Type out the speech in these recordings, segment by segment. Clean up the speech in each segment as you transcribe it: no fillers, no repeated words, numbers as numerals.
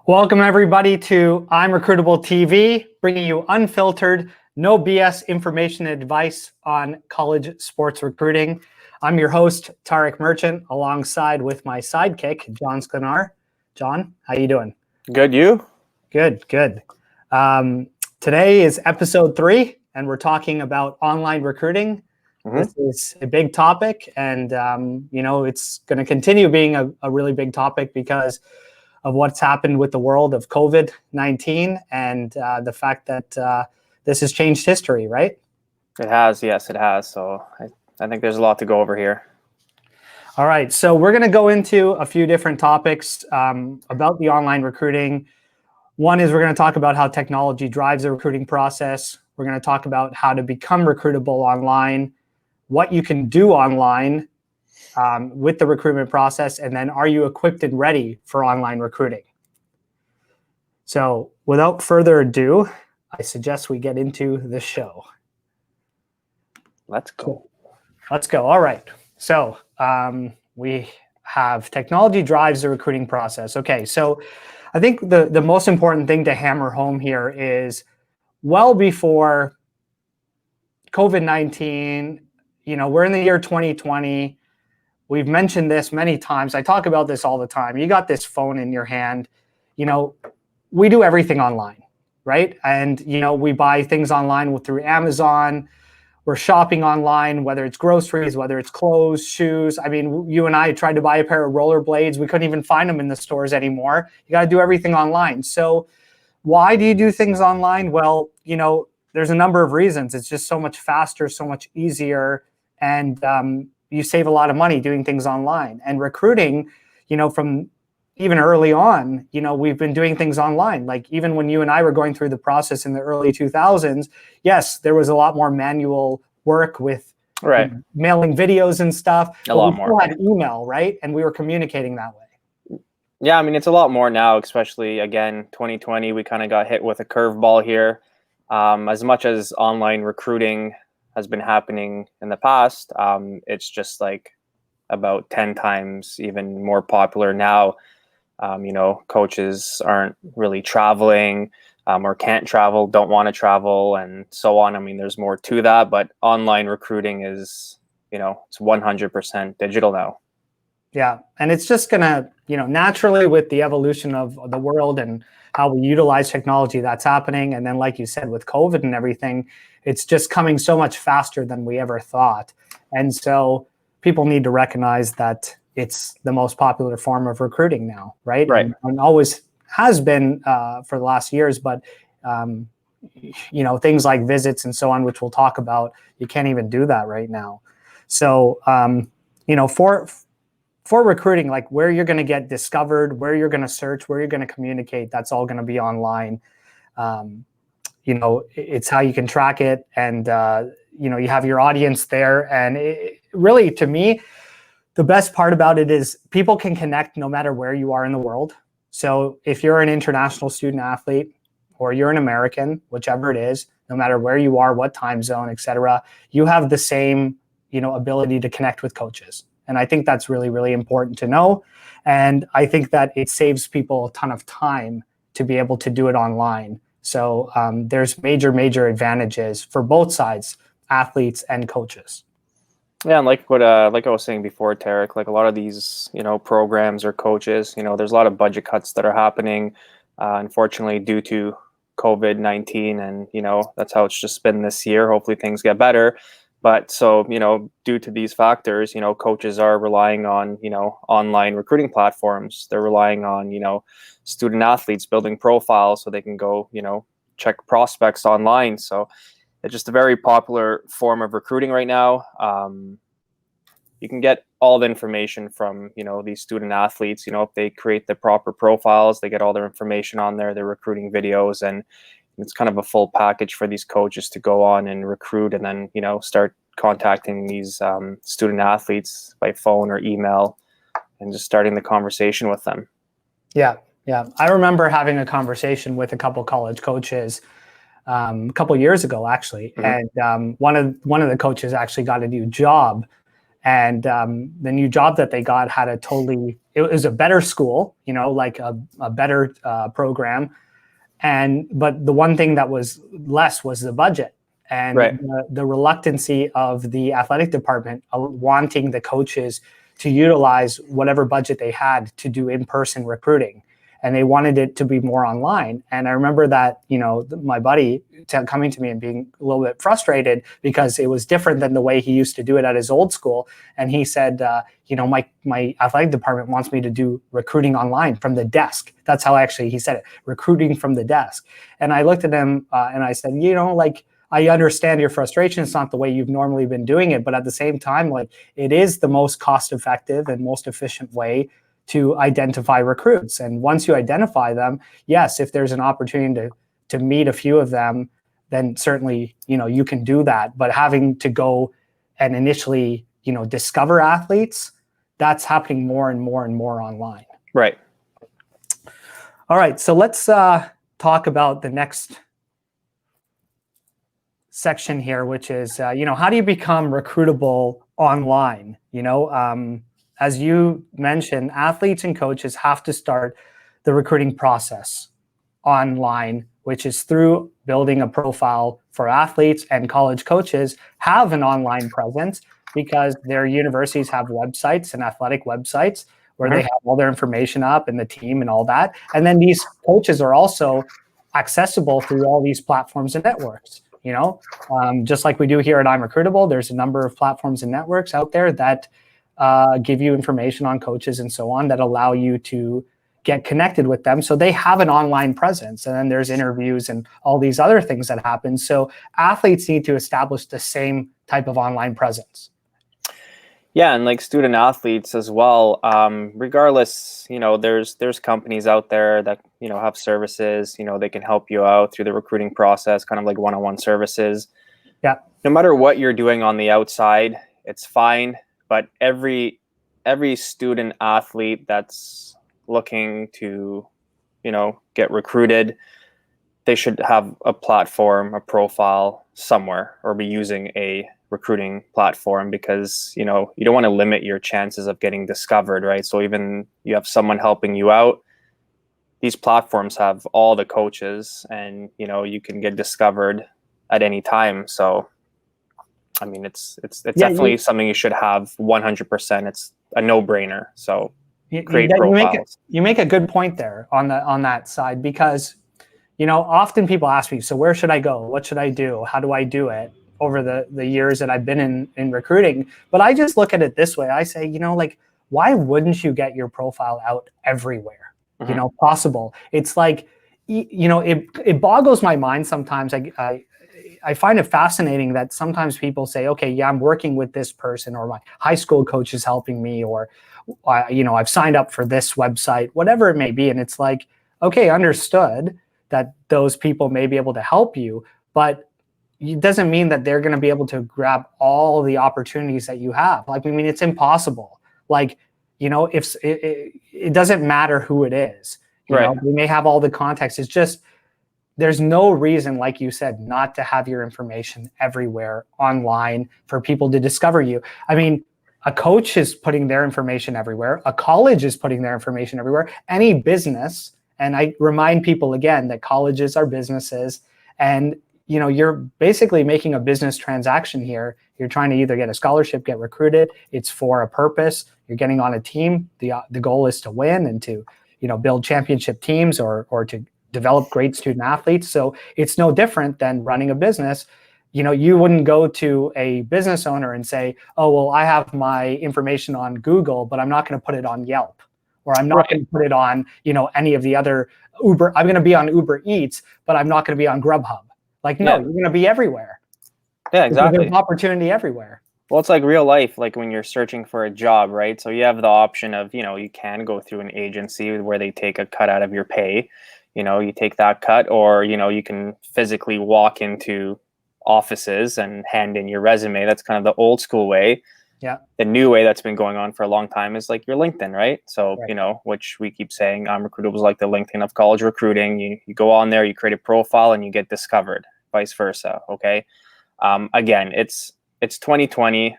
Welcome everybody to ImRecruitable TV, bringing you unfiltered, no BS information and advice on college sports recruiting. I'm your host, Tarek Merchant, alongside with my sidekick, Jon Sklenar. Jon, how you doing? Good, you? Good. Today is episode 3, and we're talking about online recruiting. This is a big topic, and it's going to continue being a really big topic because of what's happened with the world of COVID-19 and the fact that this has changed history, right? It has, yes, it has. So I think there's a lot to go over here. All right, so we're going to go into a few different topics about the online recruiting. One is we're going to talk about how technology drives the recruiting process. We're going to talk about how to become recruitable online, what you can do online with the recruitment process, and then are you equipped and ready for online recruiting? So without further ado, I suggest we get into the show. Let's go. All right. So we have technology drives the recruiting process. Okay, so I think the most important thing to hammer home here is well before COVID-19, we're in the year 2020. We've mentioned this many times. I talk about this all the time. You got this phone in your hand. We do everything online, right? And, we buy things online through Amazon. We're shopping online, whether it's groceries, whether it's clothes, shoes. I mean, you and I tried to buy a pair of rollerblades. We couldn't even find them in the stores anymore. You got to do everything online. So why do you do things online? Well, there's a number of reasons. It's just so much faster, so much easier. And, you save a lot of money doing things online. And recruiting, from even early on, we've been doing things online. Like even when you and I were going through the process in the early 2000s, yes, there was a lot more manual work with mailing videos and stuff. A lot more. We still had email, right? And we were communicating that way. Yeah, I mean, it's a lot more now, especially, again, 2020, we kind of got hit with a curveball here. As much as online recruiting has been happening in the past, it's just like about 10 times even more popular now. Coaches aren't really traveling or can't travel, don't want to travel, and so on. I mean, there's more to that, but online recruiting is, it's 100% digital now. Yeah, and it's just gonna, naturally with the evolution of the world and how we utilize technology, that's happening. And then, like you said, with COVID and everything, it's just coming so much faster than we ever thought. And so people need to recognize that it's the most popular form of recruiting now, right? Right. And always has been for the last years, but things like visits and so on, which we'll talk about, you can't even do that right now. So, for recruiting, like where you're going to get discovered, where you're going to search, where you're going to communicate, that's all going to be online. It's how you can track it, and you have your audience there. And really, to me, the best part about it is people can connect no matter where you are in the world. So if you're an international student athlete or you're an American, whichever it is, no matter where you are, what time zone, etc., you have the same ability to connect with coaches. And I think that's really, really important to know. And I think that it saves people a ton of time to be able to do it online. So there's major advantages for both sides, athletes and coaches. Yeah, and like I was saying before, Tarek, like a lot of these, programs or coaches, there's a lot of budget cuts that are happening, unfortunately, due to COVID-19. And, that's how it's just been this year. Hopefully things get better. But so, due to these factors, coaches are relying on, online recruiting platforms. They're relying on, student athletes building profiles so they can go, check prospects online. So it's just a very popular form of recruiting right now. You can get all the information from, these student athletes. If they create the proper profiles, they get all their information on there, their recruiting videos, and it's kind of a full package for these coaches to go on and recruit and then, start contacting these student athletes by phone or email and just starting the conversation with them. Yeah. I remember having a conversation with a couple college coaches a couple years ago, actually. And one of the coaches actually got a new job. And the new job that they got had it was a better school, like a better program. But the one thing that was less was the budget, and Right. the reluctancy of the athletic department wanting the coaches to utilize whatever budget they had to do in-person recruiting. And they wanted it to be more online. And I remember that, my buddy coming to me and being a little bit frustrated because it was different than the way he used to do it at his old school. And he said, my athletic department wants me to do recruiting online from the desk. That's how actually he said it, recruiting from the desk. And I looked at him and I said, I understand your frustration. It's not the way you've normally been doing it, but at the same time, it is the most cost-effective and most efficient way to identify recruits. And once you identify them, yes, if there's an opportunity to meet a few of them, then certainly, you can do that. But having to go and initially, discover athletes, that's happening more and more and more online. Right. All right. So let's talk about the next section here, which is, how do you become recruitable online? As you mentioned, athletes and coaches have to start the recruiting process online, which is through building a profile for athletes, and college coaches have an online presence because their universities have websites and athletic websites where they have all their information up and the team and all that. And then these coaches are also accessible through all these platforms and networks. Just like we do here at ImRecruitable, there's a number of platforms and networks out there that give you information on coaches and so on that allow you to get connected with them. So they have an online presence, and then there's interviews and all these other things that happen. So athletes need to establish the same type of online presence. Yeah, and like student athletes as well. Regardless, there's companies out there that have services. They can help you out through the recruiting process, kind of like one-on-one services. Yeah. No matter what you're doing on the outside, it's fine. But every student athlete that's looking to, get recruited, they should have a platform, a profile somewhere, or be using a recruiting platform, because you don't want to limit your chances of getting discovered, right? So even you have someone helping you out, these platforms have all the coaches, and you can get discovered at any time. So I mean, it's definitely something you should have 100%. It's a no-brainer. So create profiles. You make a good point there on that side, because often people ask me, so where should I go? What should I do? How do I do it? Over the years that I've been in recruiting. But I just look at it this way. I say, why wouldn't you get your profile out everywhere, possible? It's like, it boggles my mind sometimes. I find it fascinating that sometimes people say, okay, yeah, I'm working with this person, or my high school coach is helping me, or, I've signed up for this website, whatever it may be. And it's like, okay, understood that those people may be able to help you, but it doesn't mean that they're going to be able to grab all the opportunities that you have. It's impossible. If it doesn't matter who it is, we may have all the context. It's just, there's no reason, like you said, not to have your information everywhere online for people to discover you. A coach is putting their information everywhere. A college is putting their information everywhere. Any business, and I remind people again that colleges are businesses, and you're basically making a business transaction here. You're trying to either get a scholarship, get recruited. It's for a purpose. You're getting on a team. The goal is to win and to, build championship teams or to develop great student athletes. So it's no different than running a business. You wouldn't go to a business owner and say, oh, well, I have my information on Google, but I'm not going to put it on Yelp, or I'm not going to put it on, any of the other Uber. I'm going to be on Uber Eats, but I'm not going to be on Grubhub. You're going to be everywhere. Yeah, exactly. There's opportunity everywhere. Well, it's like real life, like when you're searching for a job, right? So you have the option of, you can go through an agency where they take a cut out of your pay. You take that cut, or, you can physically walk into offices and hand in your resume. That's kind of the old school way. Yeah. The new way that's been going on for a long time is like your LinkedIn, right? So, which we keep saying, ImRecruitable is like the LinkedIn of college recruiting. You go on there, you create a profile, and you get discovered, vice versa. Okay. Again, it's 2020.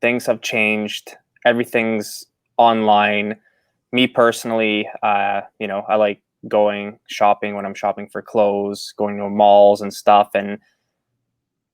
things have changed. Everything's online. Me personally, you know, I like going shopping when I'm shopping for clothes, going to malls and stuff. And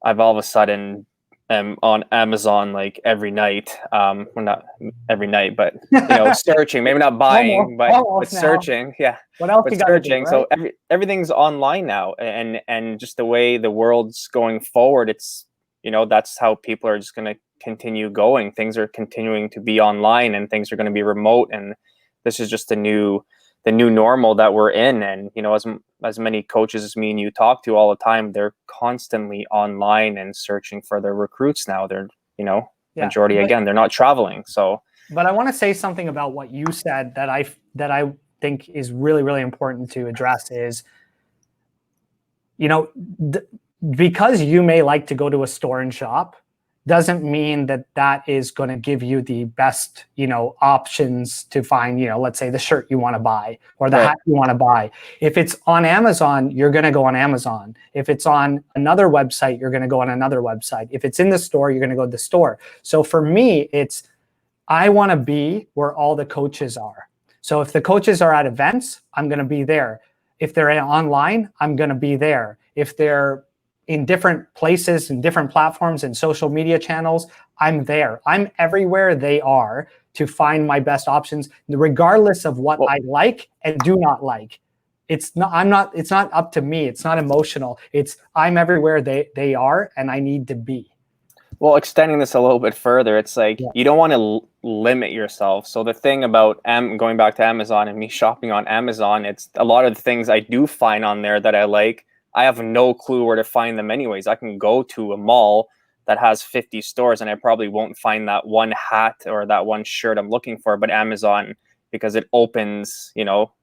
I've all of a sudden am on Amazon like every night. Well, not every night, but you know, searching, maybe not buying, but now. searching. Yeah. What else But you got to do, searching. right? So everything's online now. And just the way the world's going forward, it's, you know, that's how people are just going to continue going. Things are continuing to be online and things are going to be remote. And this is just the new normal that we're in. And, you know, as many coaches as me and you talk to all the time, they're constantly online and searching for their recruits now. They're, you know, majority, again, they're not traveling. So, but I want to say something about what you said that I think is really, really important to address is, you know, because you may like to go to a store and shop doesn't mean that that is going to give you the best, you know, options to find, you know, let's say the shirt you want to buy or the hat you want to buy. If it's on Amazon, you're going to go on Amazon. If it's on another website, you're going to go on another website. If it's in the store, you're going to go to the store. So for me, it's, I want to be where all the coaches are. So if the coaches are at events, I'm going to be there. If they're online, I'm going to be there. If they're in different places and different platforms and social media channels, I'm there. I'm everywhere they are to find my best options, regardless of what I like and do not like. It's not up to me. It's not emotional. It's I'm everywhere they are and I need to be. Well, extending this a little bit further, it's like you don't want to limit yourself. So the thing about going back to Amazon and me shopping on Amazon, it's a lot of the things I do find on there that I like, I have no clue where to find them anyways. I can go to a mall that has 50 stores and I probably won't find that one hat or that one shirt I'm looking for, but Amazon, because it opens, you know,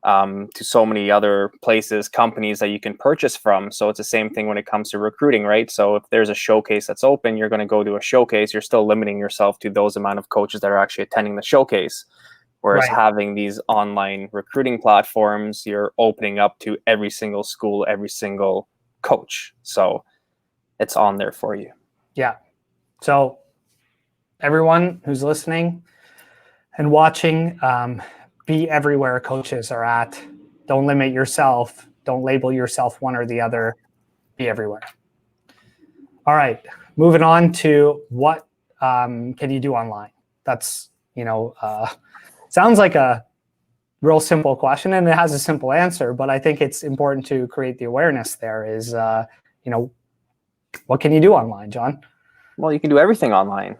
to so many other places, companies that you can purchase from. So it's the same thing when it comes to recruiting, right? So if there's a showcase that's open, you're going to go to a showcase. You're still limiting yourself to those amount of coaches that are actually attending the showcase. Whereas having these online recruiting platforms, you're opening up to every single school, every single coach. So it's on there for you. Yeah. So everyone who's listening and watching, be everywhere coaches are at. Don't limit yourself. Don't label yourself one or the other. Be everywhere. All right. Moving on to what can you do online? That's, you know, sounds like a real simple question and it has a simple answer, but I think it's important to create the awareness there is, you know, what can you do online, John? Well, you can do everything online.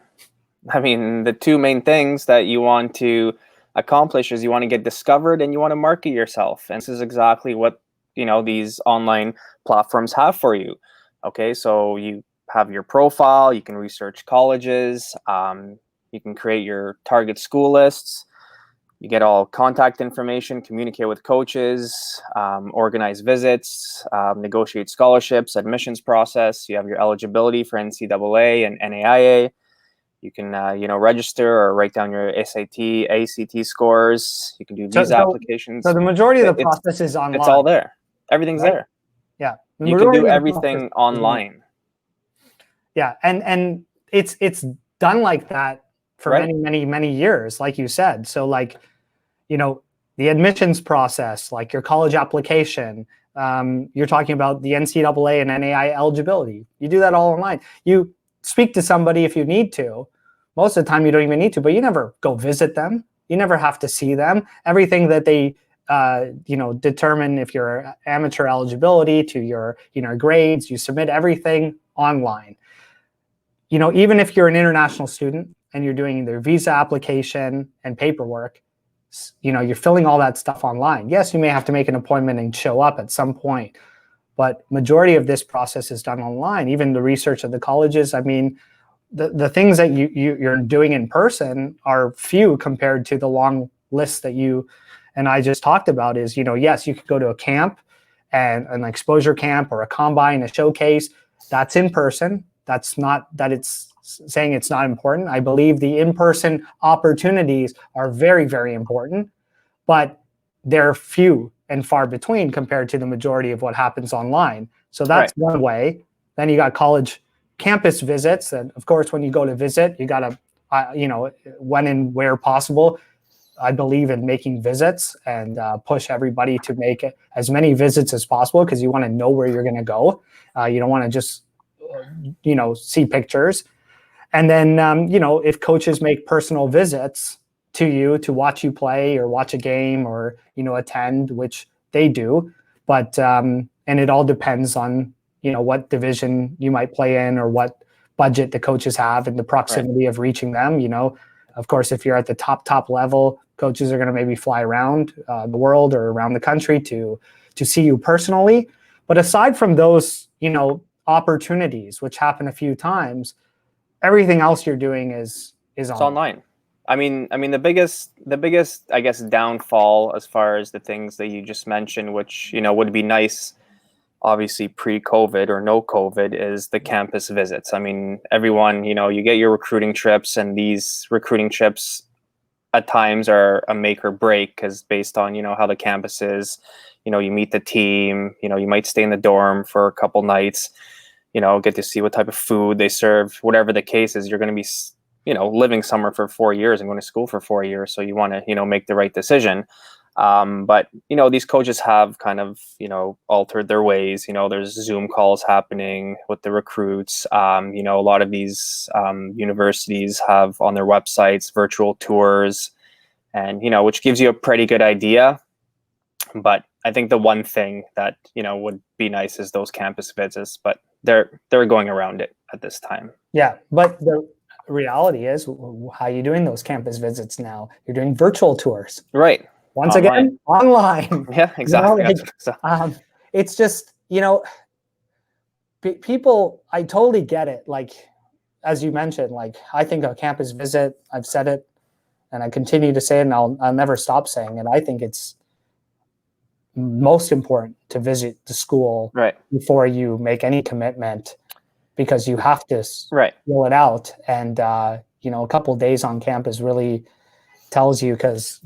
I mean, the two main things that you want to accomplish is you want to get discovered and you want to market yourself. And this is exactly what, you know, these online platforms have for you. Okay, so you have your profile, you can research colleges, you can create your target school lists, you get all contact information, communicate with coaches, organize visits, negotiate scholarships, admissions process. You have your eligibility for NCAA and NAIA. You can, you know, register or write down your SAT, ACT scores. You can do visa applications. So the majority of the process is online. It's all there. Everything's there. Yeah. You can do everything online. Yeah. And it's done like that for many years, like you said. So like, you know, the admissions process, like your college application, you're talking about the NCAA and NAIA eligibility. You do that all online. You speak to somebody if you need to. Most of the time you don't even need to, but you never go visit them. You never have to see them. Everything that they, you know, determine if you're amateur eligibility to your, you know, grades, you submit everything online. You know, even if you're an international student and you're doing their visa application and paperwork, you know, you're filling all that stuff online. Yes, you may have to make an appointment and show up at some point, but majority of this process is done online. Even the research of the colleges, I mean, the things that you're doing in person are few compared to the long list that you and I just talked about is, you know, yes, you could go to a camp and an exposure camp or a combine, a showcase. That's in person. That's not that it's saying it's not important. I believe the in-person opportunities are very, very important, but they're few and far between compared to the majority of what happens online. So that's one way. Then you got college campus visits. And of course, when you go to visit, you got to, when and where possible, I believe in making visits and push everybody to make as many visits as possible, because you want to know where you're going to go. You don't want to just, see pictures. And then, if coaches make personal visits to you to watch you play or watch a game or, attend, which they do. But, and it all depends on, what division you might play in or what budget the coaches have and the proximity of reaching them. Of course, if you're at the top level, coaches are going to maybe fly around the world or around the country to see you personally. But aside from those, opportunities, which happen a few times, everything else you're doing is online. I mean, the biggest, I guess, downfall as far as the things that you just mentioned, which, would be nice, obviously pre-COVID or no COVID, is the campus visits. I mean, everyone, you get your recruiting trips, and these recruiting trips at times are a make or break, because based on, how the campus is, you meet the team, you might stay in the dorm for a couple nights, get to see what type of food they serve, whatever the case is. You're going to be, living somewhere for 4 years and going to school for 4 years. So you want to, make the right decision. But, these coaches have kind of, altered their ways. There's Zoom calls happening with the recruits. A lot of these universities have on their websites virtual tours, and, which gives you a pretty good idea. But I think the one thing that, would be nice is those campus visits, but they're going around it at this time. Yeah, but the reality is, how are you doing those campus visits now? You're doing virtual tours. Right. Once again, online. Yeah, exactly. It's just, people, I totally get it. Like, as you mentioned, like, I think a campus visit, I've said it and I continue to say it, and I'll never stop saying it. I think it's most important to visit the school before you make any commitment, because you have to fill it out. And, a couple of days on campus really tells you, because,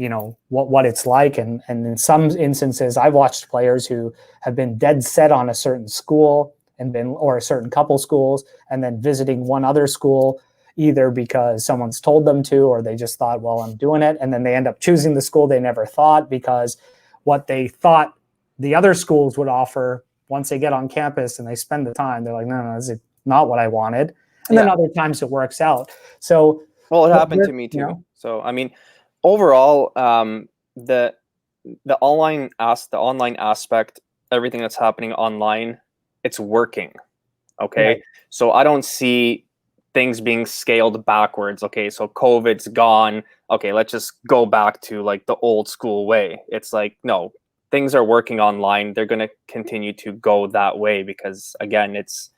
what it's like. And in some instances, I've watched players who have been dead set on a certain school or a certain couple schools, and then visiting one other school, either because someone's told them to, or they just thought, well, I'm doing it. And then they end up choosing the school they never thought, because what they thought the other schools would offer, once they get on campus and they spend the time, they're like, no, this is not what I wanted. And then other times it works out. So, well, it happened to me too. So, I mean, overall, the online aspect, everything that's happening online, it's working. Okay. Right. So I don't see things being scaled backwards. Okay. So COVID's gone. Okay. Let's just go back to like the old school way. It's like, no, things are working online. They're going to continue to go that way, because again, it's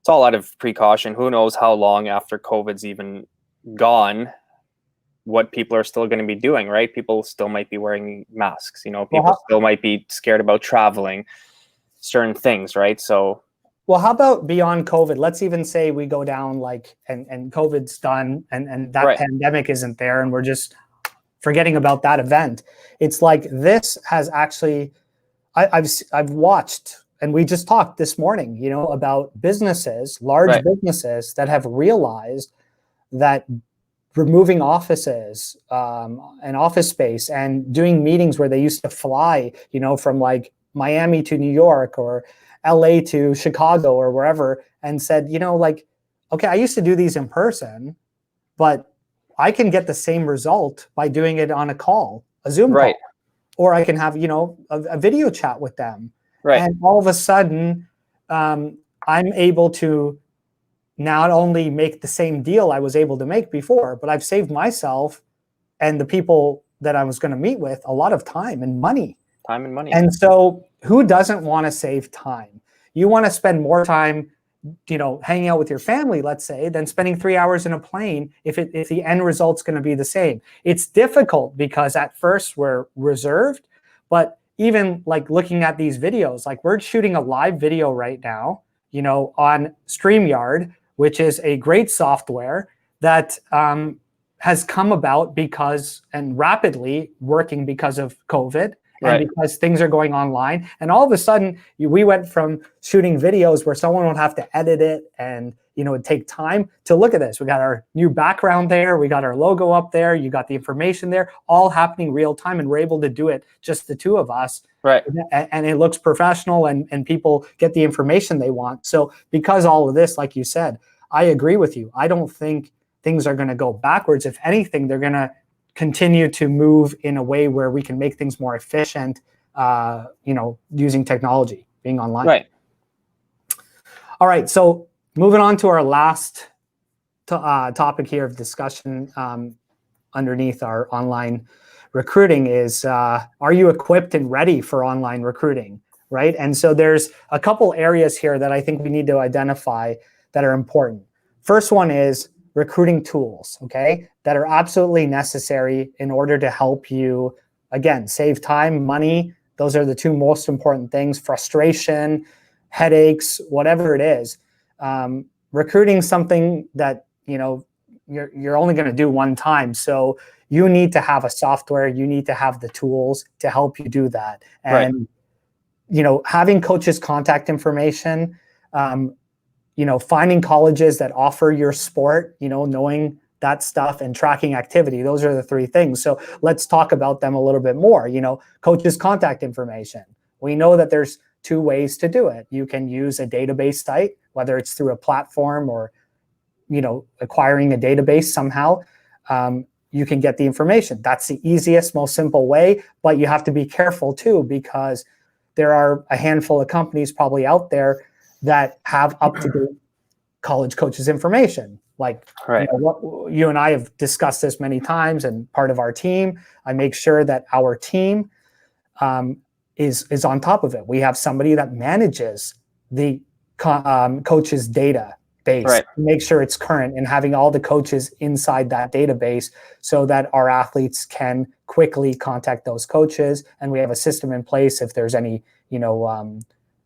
all out of precaution. Who knows how long after COVID's even gone, what people are still going to be doing, right? People still might be wearing masks, people still might be scared about traveling, certain things, right? So, well, how about beyond COVID? Let's even say we go down and COVID's done, and that pandemic isn't there, and we're just forgetting about that event. It's like, this has actually, I've watched, and we just talked this morning, about businesses, large businesses that have realized that removing offices and office space and doing meetings where they used to fly, from like Miami to New York or LA to Chicago or wherever, and said, okay, I used to do these in person, but I can get the same result by doing it on a call, a Zoom call, or I can have, a video chat with them. And all of a sudden, I'm able to not only make the same deal I was able to make before, but I've saved myself and the people that I was going to meet with a lot of time and money. And so who doesn't want to save time? You want to spend more time, hanging out with your family, let's say, than spending 3 hours in a plane if the end result's going to be the same. It's difficult because at first we're reserved, but even like looking at these videos, like we're shooting a live video right now, on StreamYard, which is a great software that has come about because, and rapidly working because of COVID. And Right. because things are going online, and all of a sudden we went from shooting videos where someone would have to edit it and it'd take time to look at this. We got our new background there, we got our logo up there, you got the information there, all happening real time, and we're able to do it just the two of us. Right. And it looks professional, and people get the information they want. So because all of this, like you said, I agree with you. I don't think things are going to go backwards. If anything, they're going to continue to move in a way where we can make things more efficient, using technology, being online. Right. All right, so moving on to our last topic here of discussion underneath our online recruiting is, are you equipped and ready for online recruiting, right? And so there's a couple areas here that I think we need to identify that are important. First one is recruiting tools, okay, that are absolutely necessary in order to help you, again, save time, money. Those are the two most important things: frustration, headaches, whatever it is. Recruiting something that you're only going to do one time, so you need to have a software, you need to have the tools to help you do that. And having coaches' contact information, finding colleges that offer your sport, knowing that stuff, and tracking activity. Those are the three things. So let's talk about them a little bit more. Coaches' contact information. We know that there's two ways to do it. You can use a database site, whether it's through a platform or, acquiring a database somehow. You can get the information. That's the easiest, most simple way, but you have to be careful too, because there are a handful of companies probably out there that have up-to-date college coaches information. Like, Right. What you and I have discussed this many times, and part of our team, I make sure that our team is on top of it. We have somebody that manages the coaches' database, Right. make sure it's current, and having all the coaches inside that database so that our athletes can quickly contact those coaches. And we have a system in place if there's any,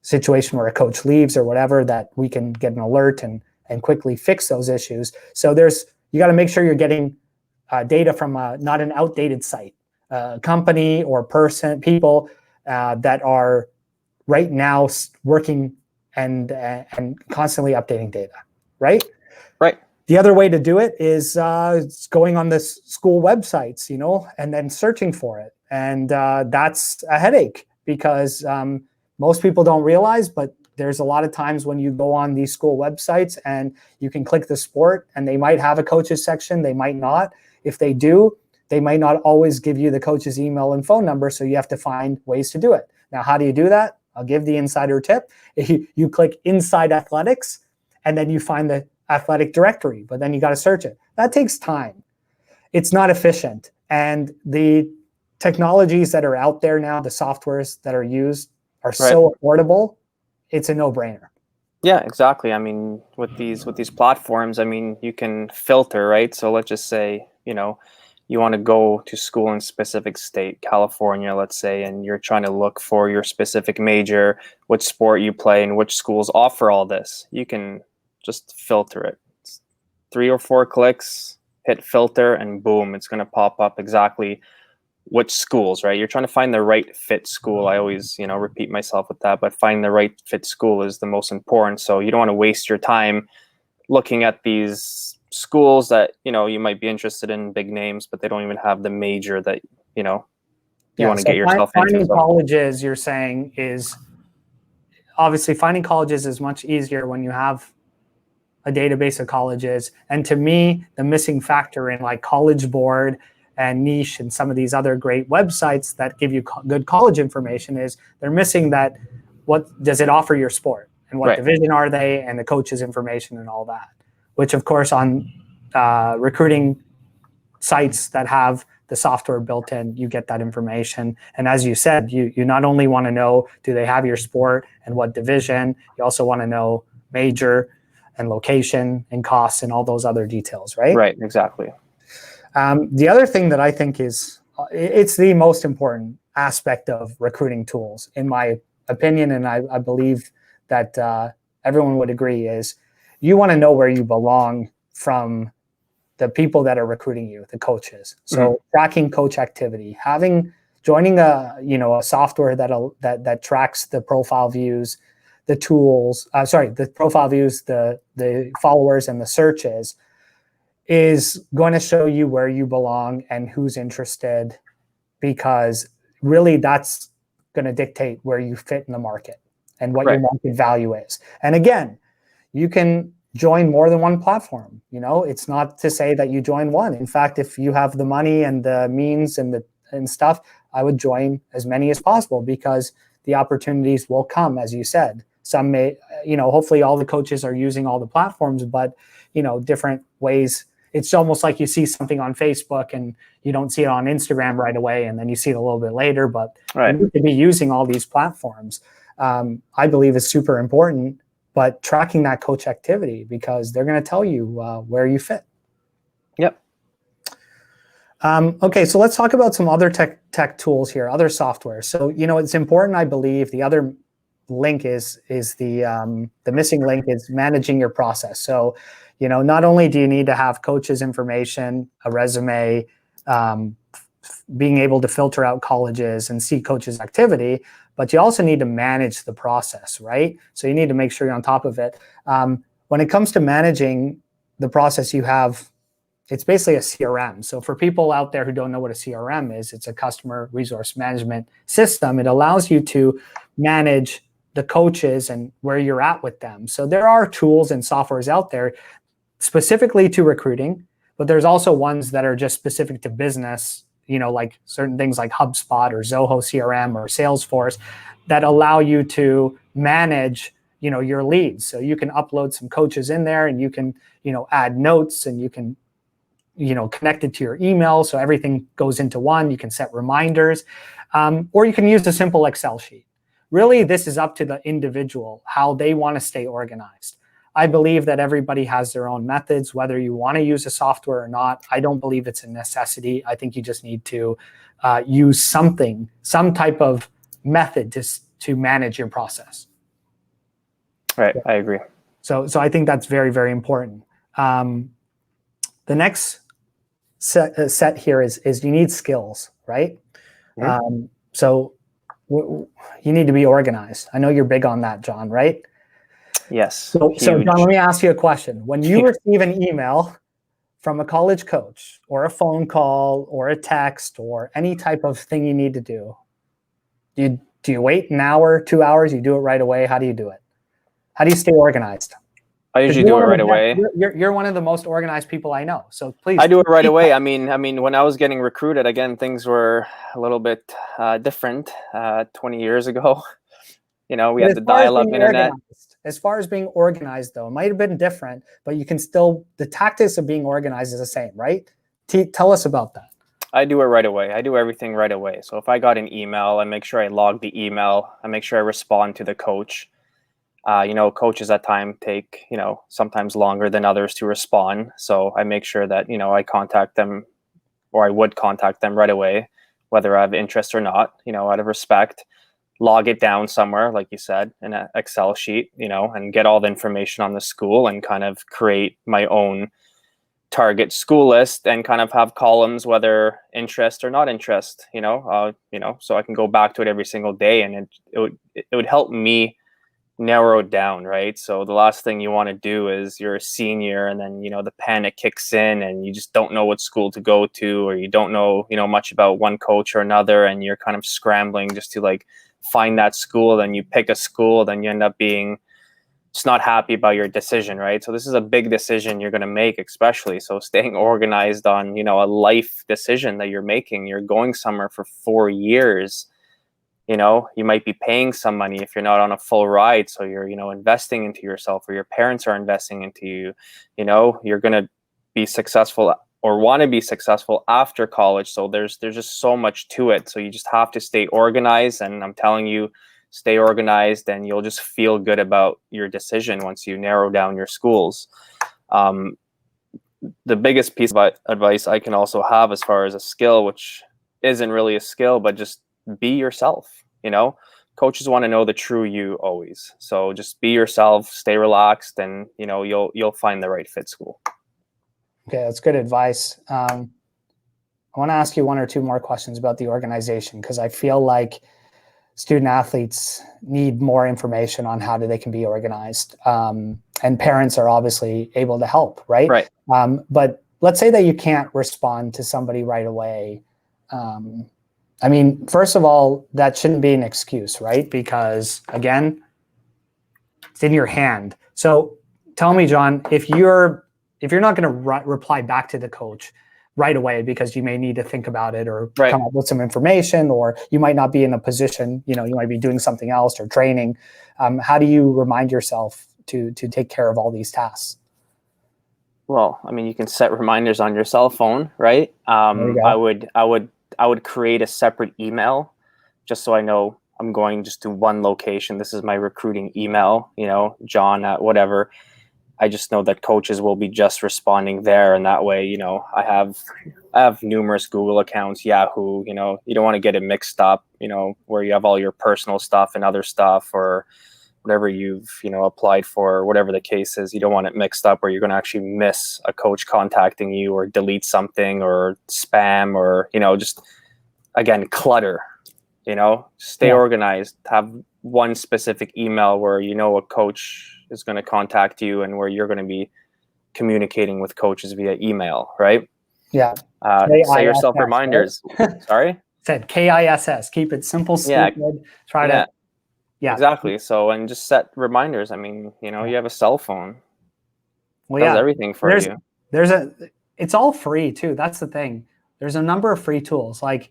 situation where a coach leaves or whatever, that we can get an alert and quickly fix those issues. So you got to make sure you're getting data from not an outdated site, company or people that are right now working and constantly updating data, right? Right. The other way to do it is going on the school websites, and then searching for it. And that's a headache, because most people don't realize, but there's a lot of times when you go on these school websites and you can click the sport, and they might have a coaches section, they might not. If they do, they might not always give you the coach's email and phone number, so you have to find ways to do it. Now, how do you do that? I'll give the insider tip. You click Inside Athletics, and then you find the athletic directory, but then you got to search it. That takes time. It's not efficient. And the technologies that are out there now, the softwares that are used, are so affordable, it's a no-brainer. Yeah, exactly. I mean, with these platforms, I mean, you can filter, right? So let's just say, you want to go to school in a specific state, California, let's say, and you're trying to look for your specific major, which sport you play, and which schools offer all this. You can just filter it. It's 3 or 4 clicks, hit filter, and boom, it's going to pop up exactly which schools, right? You're trying to find the right fit school. I always, repeat myself with that, but finding the right fit school is the most important. So you don't want to waste your time looking at these schools that, you might be interested in, big names, but they don't even have the major that, you want to get yourself into. Finding colleges, you're saying, is obviously finding colleges is much easier when you have a database of colleges. And to me, the missing factor in like College Board and Niche and some of these other great websites that give you good college information is they're missing that. What does it offer your sport, and what division are they, and the coaches information and all that, which of course on recruiting sites that have the software built in, you get that information. And as you said, you not only want to know, do they have your sport and what division, you also want to know major and location and costs and all those other details, right? Right, exactly. The other thing that I think it's the most important aspect of recruiting tools, in my opinion, and I believe that everyone would agree, is you want to know where you belong from the people that are recruiting you, the coaches. So tracking coach activity, joining a software that tracks the profile views, the tools, the profile views, the followers and the searches is going to show you where you belong and who's interested, because really that's going to dictate where you fit in the market and what your market value is. And again, you can join more than one platform. It's not to say that you join one. In fact, if you have the money and the means and stuff, I would join as many as possible, because the opportunities will come, as you said. Some may, hopefully all the coaches are using all the platforms, but different ways. It's almost like you see something on Facebook and you don't see it on Instagram right away, and then you see it a little bit later. But you need to be using all these platforms. I believe is super important, but tracking that coach activity, because they're going to tell you where you fit. Yep. Okay, so let's talk about some other tech tools here, other software. So it's important, I believe. The other link is the missing link is managing your process. So not only do you need to have coaches' information, a resume, being able to filter out colleges and see coaches' activity, but you also need to manage the process, right? So you need to make sure you're on top of it. When it comes to managing the process, it's basically a CRM. So for people out there who don't know what a CRM is, it's a customer resource management system. It allows you to manage the coaches and where you're at with them. So there are tools and softwares out there specifically to recruiting, but there's also ones that are just specific to business, like certain things like HubSpot or Zoho CRM or Salesforce, that allow you to manage, your leads. So you can upload some coaches in there, and you can, add notes, and you can, connect it to your email. So everything goes into one. You can set reminders, or you can use a simple Excel sheet. Really, this is up to the individual, how they want to stay organized. I believe that everybody has their own methods, whether you want to use a software or not. I don't believe it's a necessity. I think you just need to use some type of method to manage your process. Right, I agree. So I think that's very, very important. The next set here is you need skills, right? Mm-hmm. So you need to be organized. I know you're big on that, Jon, right? Yes. So Jon, let me ask you a question. When you receive an email from a college coach, or a phone call, or a text, or any type of thing you need to do you wait an hour, 2 hours? You do it right away? How do you do it? How do you stay organized? I usually do it right away. You're one of the most organized people I know. So please. I do it right away. I mean, when I was getting recruited, again, things were a little bit different 20 years ago. We had the dial-up internet. As far as being organized, though, it might have been different, but you can still, the tactics of being organized is the same, right? Tell us about that. I do it right away. I do everything right away. So if I got an email, I make sure I log the email. I make sure I respond to the coach. Coaches at times take, sometimes longer than others to respond. So I make sure that, I contact them, or I would contact them right away, whether I have interest or not, out of respect. Log it down somewhere, like you said, in an Excel sheet, and get all the information on the school, and kind of create my own target school list, and kind of have columns, whether interest or not interest, so I can go back to it every single day, and it would help me narrow it down, right? So the last thing you want to do is you're a senior, and then the panic kicks in, and you just don't know what school to go to, or you don't know much about one coach or another, and you're kind of scrambling just to find that school. Then you pick a school, then you end up being just not happy about your decision, right? So this is a big decision you're going to make, especially. So staying organized on a life decision that you're making. You're going somewhere for 4 years. You might be paying some money if you're not on a full ride. So you're, investing into yourself, or your parents are investing into you. You're going to be successful, or want to be successful after college. So there's just so much to it. So you just have to stay organized. And I'm telling you, stay organized, and you'll just feel good about your decision once you narrow down your schools. The biggest piece of advice I can also have, as far as a skill, which isn't really a skill, but just be yourself. Coaches want to know the true you always. So just be yourself, stay relaxed, and you'll find the right fit school. Okay, that's good advice. I want to ask you one or two more questions about the organization, because I feel like student athletes need more information on how they can be organized. And parents are obviously able to help, right? Right. But let's say that you can't respond to somebody right away. I mean, first of all, that shouldn't be an excuse, right? Because again, it's in your hand. So tell me, Jon, if you're not going to reply back to the coach right away because you may need to think about it or Right. come up with some information, or you might not be in a position, you might be doing something else or training. How do you remind yourself to take care of all these tasks? Well, I mean, you can set reminders on your cell phone, right? There you go. I would create a separate email just so I know I'm going just to one location. This is my recruiting email, Jon at whatever. I just know that coaches will be just responding there, and that way, I have numerous Google accounts, Yahoo. You don't want to get it mixed up, where you have all your personal stuff and other stuff, or whatever you've applied for, whatever the case is. You don't want it mixed up where you're going to actually miss a coach contacting you, or delete something, or spam, or just again clutter. Stay organized. Have one specific email where a coach is going to contact you, and where you're going to be communicating with coaches via email, right? Yeah. Set yourself reminders. Right? Sorry? Said KISS. Keep it simple, stupid. Try to. Yeah. Exactly. So, and just set reminders. I mean, you have a cell phone. Well, does everything for you. It's all free too. That's the thing. There's a number of free tools. Like,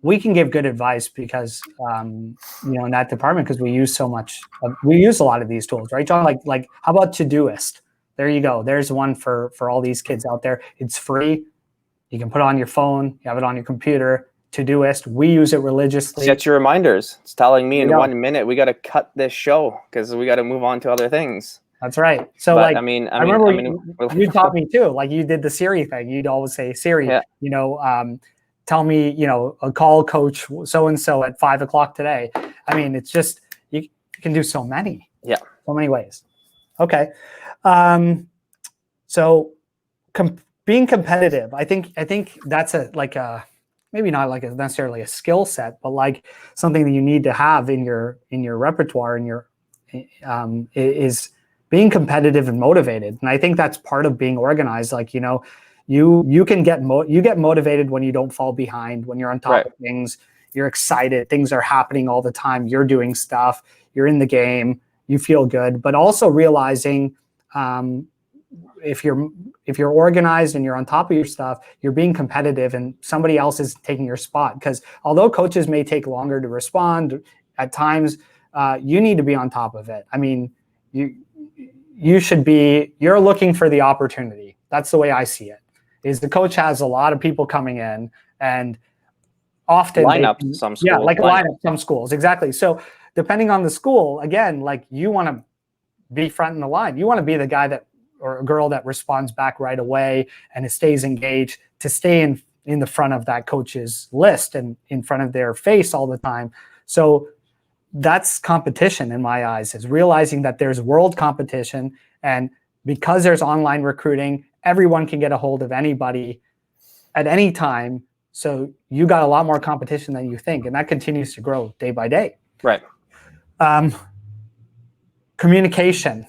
we can give good advice because, in that department, because we use a lot of these tools, right, Jon? Like how about Todoist? There you go. There's one for all these kids out there. It's free. You can put it on your phone. You have it on your computer. Todoist. We use it religiously. Set your reminders. It's telling me in 1 minute we got to cut this show because we got to move on to other things. That's right. So, but, I remember you taught me too. Like, you did the Siri thing. You'd always say, Siri, tell me, call coach so-and-so at 5 o'clock today. I mean, it's just, you can do so many. Yeah. So many ways. Okay. So being competitive, I think that's maybe not like necessarily a skill set, but like something that you need to have in your repertoire, is being competitive and motivated. And I think that's part of being organized. Like, you can get motivated when you don't fall behind, when you're on top of things, you're excited, things are happening all the time, you're doing stuff, you're in the game, you feel good. But also realizing if you're organized and you're on top of your stuff, you're being competitive and somebody else is taking your spot. Because although coaches may take longer to respond at times, you need to be on top of it. I mean, you're looking for the opportunity. That's the way I see it. Is the coach has a lot of people coming in, and often some schools. Yeah, like a lineup, some schools. Exactly. So depending on the school, again, like, you want to be front in the line. You want to be the guy or a girl that responds back right away and stays engaged, to stay in the front of that coach's list and in front of their face all the time. So that's competition in my eyes, is realizing that there's world competition, and because there's online recruiting, everyone can get a hold of anybody at any time. So you got a lot more competition than you think, and that continues to grow day by day. Right. Communication.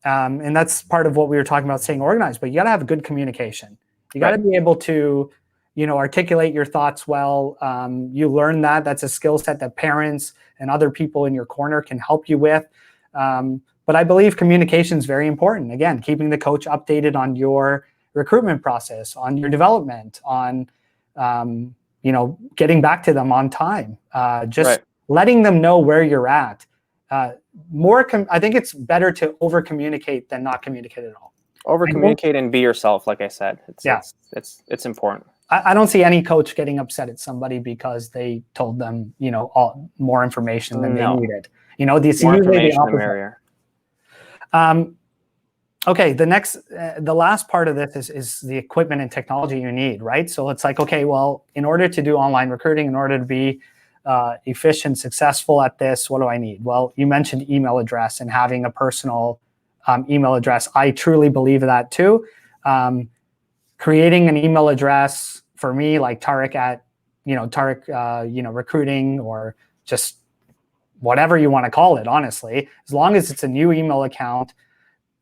And that's part of what we were talking about, staying organized, but you got to have good communication. You got to be able to, articulate your thoughts well. You learn that's a skill set that parents and other people in your corner can help you with. But I believe communication is very important. Again, keeping the coach updated on your recruitment process, on your development, on, getting back to them on time, letting them know where you're at. I think it's better to over communicate than not communicate at all. Over communicate and be yourself. Like I said, it's important. I don't see any coach getting upset at somebody because they told them, more information than they needed. This more usually information, the merrier. Okay, the last part of this is the equipment and technology you need, right? So it's like, okay, well, in order to do online recruiting, in order to be efficient, successful at this, what do I need? Well, you mentioned email address and having a personal email address. I truly believe that too. Creating an email address for me, like Tarek at, Tarek, recruiting, or just whatever you want to call it, honestly, as long as it's a new email account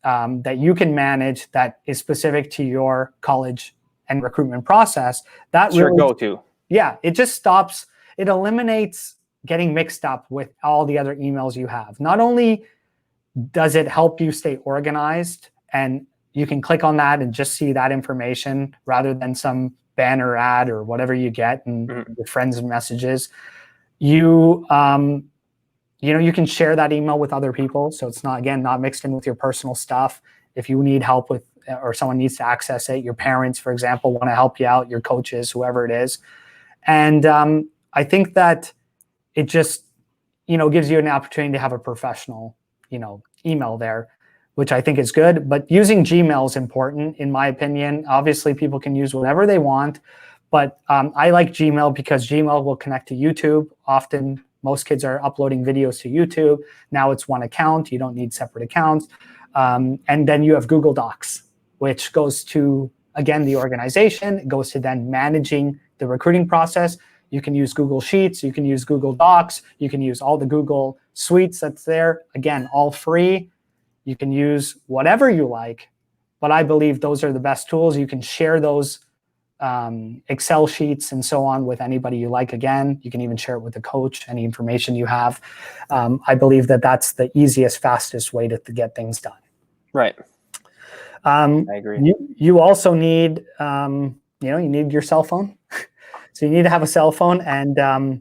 that you can manage that is specific to your college and recruitment process, that It's your go-to. Yeah, it just stops, it eliminates getting mixed up with all the other emails you have. Not only does it help you stay organized, and you can click on that and just see that information rather than some banner ad or whatever you get in your friends' messages. You you can share that email with other people, so it's not mixed in with your personal stuff. If you need help with, or someone needs to access it, your parents, for example, want to help you out, your coaches, whoever it is. And I think that it just gives you an opportunity to have a professional email there, which I think is good. But using Gmail is important, in my opinion. Obviously, people can use whatever they want, but I like Gmail because Gmail will connect to YouTube. Often, most kids are uploading videos to YouTube. Now it's one account. You don't need separate accounts. And then you have Google Docs, which goes to, again, the organization. It goes to then managing the recruiting process. You can use Google Sheets. You can use Google Docs. You can use all the Google suites that's there. Again, all free. You can use whatever you like, but I believe those are the best tools. You can share those Excel sheets and so on with anybody you like. Again, you can even share it with a coach, any information you have. I believe that that's the easiest, fastest way to get things done. Right. I agree. You also need, you need your cell phone. So you need to have a cell phone, and how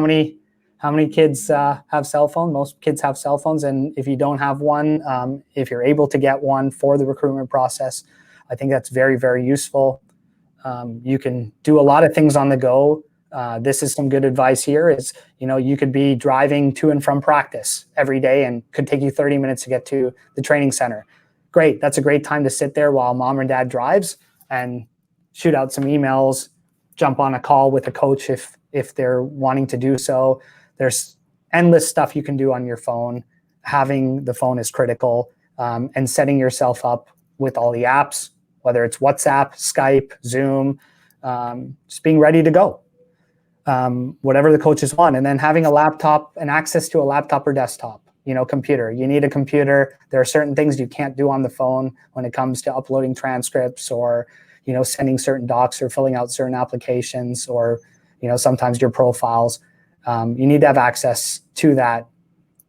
many kids have cell phones? Most kids have cell phones, and if you don't have one, if you're able to get one for the recruitment process, I think that's very, very useful. You can do a lot of things on the go. This is some good advice here. Is you could be driving to and from practice every day, and could take you 30 minutes to get to the training center. Great, that's a great time to sit there while mom or dad drives and shoot out some emails, jump on a call with a coach if they're wanting to do so. There's endless stuff you can do on your phone. Having the phone is critical, and setting yourself up with all the apps, whether it's WhatsApp, Skype, Zoom, just being ready to go, whatever the coaches want. And then having a laptop and access to a laptop or desktop, computer. You need a computer. There are certain things you can't do on the phone when it comes to uploading transcripts, or sending certain docs, or filling out certain applications, or sometimes your profiles. You need to have access to that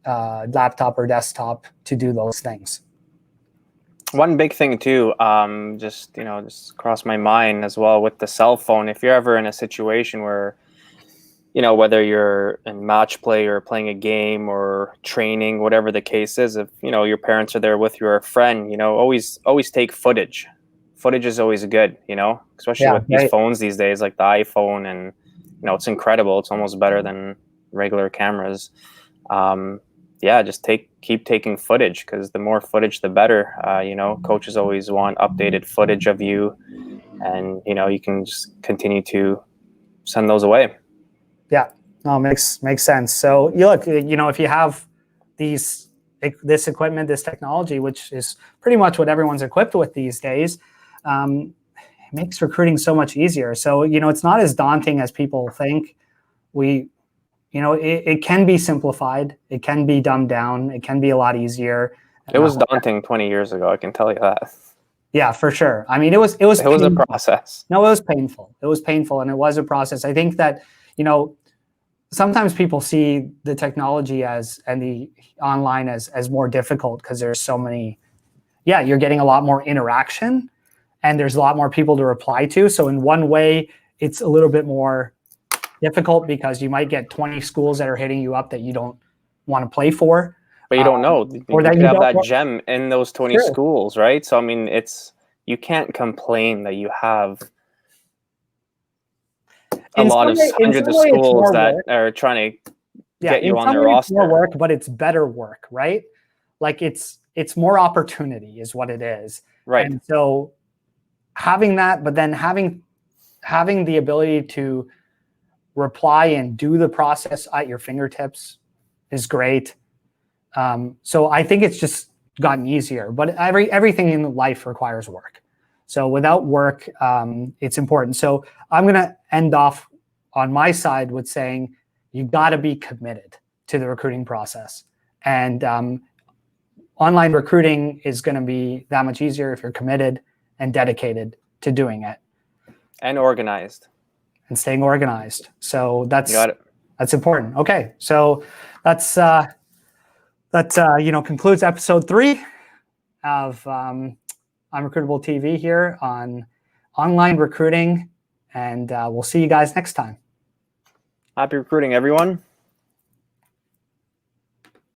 laptop or desktop to do those things. One big thing too, just crossed my mind as well with the cell phone. If you're ever in a situation where, whether you're in match play or playing a game or training, whatever the case is, if your parents are there with you or a friend, always take footage. Footage is always good, especially with these phones these days, like the iPhone, and it's incredible. It's almost better than regular cameras. Just keep taking footage, because the more footage, the better. Coaches always want updated footage of you, and you can just continue to send those away. Yeah, no, makes sense. So you look, if you have this equipment, this technology, which is pretty much what everyone's equipped with these days, it makes recruiting so much easier. So it's not as daunting as people think. It can be simplified. It can be dumbed down. It can be a lot easier. It was daunting 20 years ago, I can tell you that. Yeah, for sure. I mean, it was a process. No, it was painful. It was painful, and it was a process. I think that, sometimes people see the technology and the online as more difficult, because there's so many, you're getting a lot more interaction, and there's a lot more people to reply to. So in one way, it's a little bit more difficult, because you might get 20 schools that are hitting you up that you don't want to play for. But you don't know. You could have that gem in those 20 schools, right? So, I mean, you can't complain that you have hundreds of schools that are trying to get you on their roster. It's more work, but it's better work, right? Like it's more opportunity is what it is. Right. And so having that, but then having the ability to reply and do the process at your fingertips is great. So I think it's just gotten easier, but everything in life requires work. So without work, it's important. So I'm going to end off on my side with saying you got to be committed to the recruiting process. And online recruiting is going to be that much easier if you're committed and dedicated to doing it. And organized. And staying organized. So that's Got it. That's important. Okay, so that's concludes episode 3 of ImRecruitable TV here on online recruiting, and we'll see you guys next time. Happy recruiting, everyone.